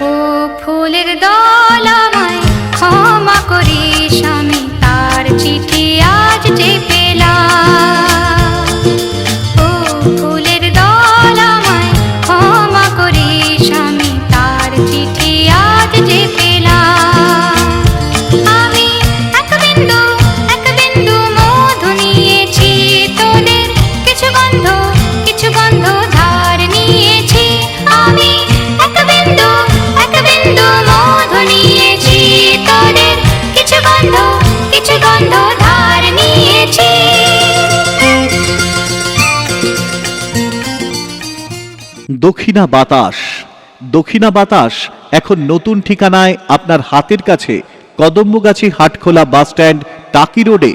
ও ফুলের দল আমায় ক্ষমা করিস, আমি তার চিঠি আজ যে পেলাম। ও ফুলের দল আমায় ক্ষমা করিস, আমি তার চিঠি আজ যে পেলাম। আমি এক বিন্দু মধু নিয়েছি, তোদের কিছু গন্ধ ধার নিয়েছি। আমি এক বিন্দু মধু নিয়েছি, তোদের কিছু গন্ধ ধার নিয়েছি। দক্ষিণা বাতাস। দক্ষিণা বাতাস এখন নতুন ঠিকানায় আপনার হাতের কাছে, কদম্বগাছি হাটখোলা বাসস্ট্যান্ড, টাকি রোডে।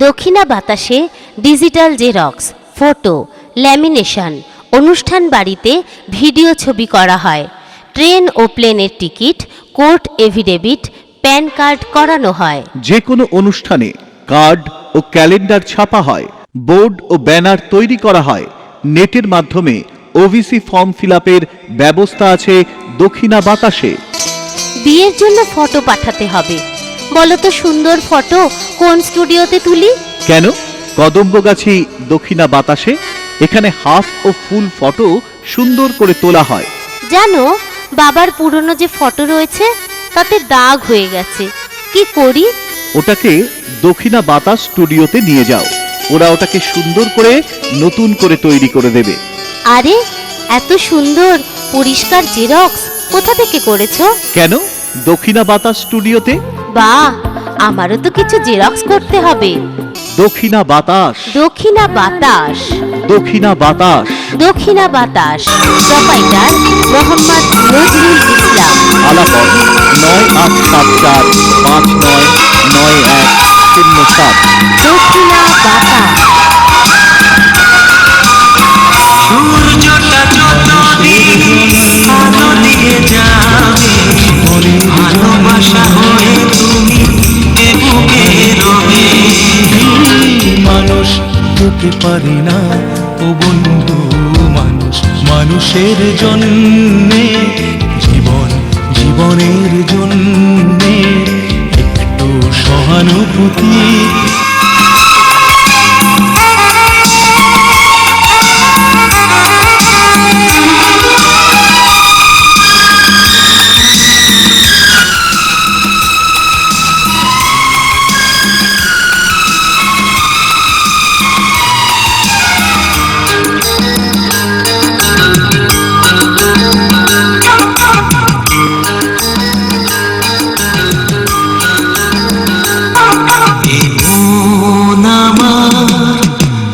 দক্ষিণা বাতাসে ডিজিটাল জেরক্স, ফটো, ল্যামিনেশন, অনুষ্ঠান বাড়িতে ভিডিও ছবি করা হয়। ট্রেন ও প্লেনের ticket, court affidavit, pan card করানো হয়। যে কোনো অনুষ্ঠানে কার্ড ও ক্যালেন্ডার ছাপা হয়। বোর্ড ও ব্যানার তৈরি করা হয়। নেটের মাধ্যমে ওবিসি ফর্ম ফিলআপের ব্যবস্থা আছে দক্ষিণা বাতাসে। বিয়ের জন্য ফটো পাঠাতে হবে, বলো তো সুন্দর ফটো কোন স্টুডিওতে তুলি? কেন, কদম্বগাছি দক্ষিণা বাতাসে এখানে হাফ ও ফুল ফটো সুন্দর করে তোলা হয়। জানো, বাবার পুরনো যে ফটো রয়েছে তাতে দাগ হয়ে গেছে, কি করি? ওটাকে দক্ষিণা বাতাস স্টুডিওতে নিয়ে যাও, ওরা ওটাকে সুন্দর করে নতুন করে তৈরি করে দেবে। আরে, এত সুন্দর পরিষ্কার জেরক্স কোথা থেকে করেছো? কেন, দক্ষিণা বাতাস স্টুডিওতে। বাহ, আমারও তো কিছু জেরক্স করতে হবে। দক্ষিণা বাতাস। দক্ষিণা বাতাস। দক্ষিণা বাতাস। দক্ষিণা বাতাস। প্রোপাইটার মোহাম্মদ নজরুল ইসলাম। আলাপন 9874599107। দক্ষিণা বাতাস। সূর্যটা যতদিন আলো দিয়ে যাবে, ভালোবাসা হয়ে তুমি এ বুকে রবে। মানুষ হতে পারি না ও বন্ধু, মানুষের জন্যে জীবনের জন্যে একটু সহানুভূতি।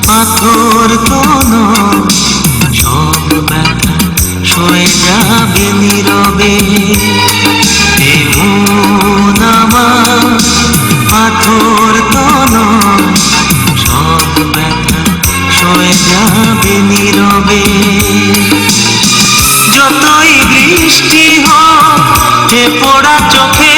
পাথর কোন সব ব্যথা সয়ে যাবে নীরবে। পাথর কোন সব ব্যথা সয়ে যাবে নীরবে। যতই বৃষ্টি হোক এ পোড়া চোখে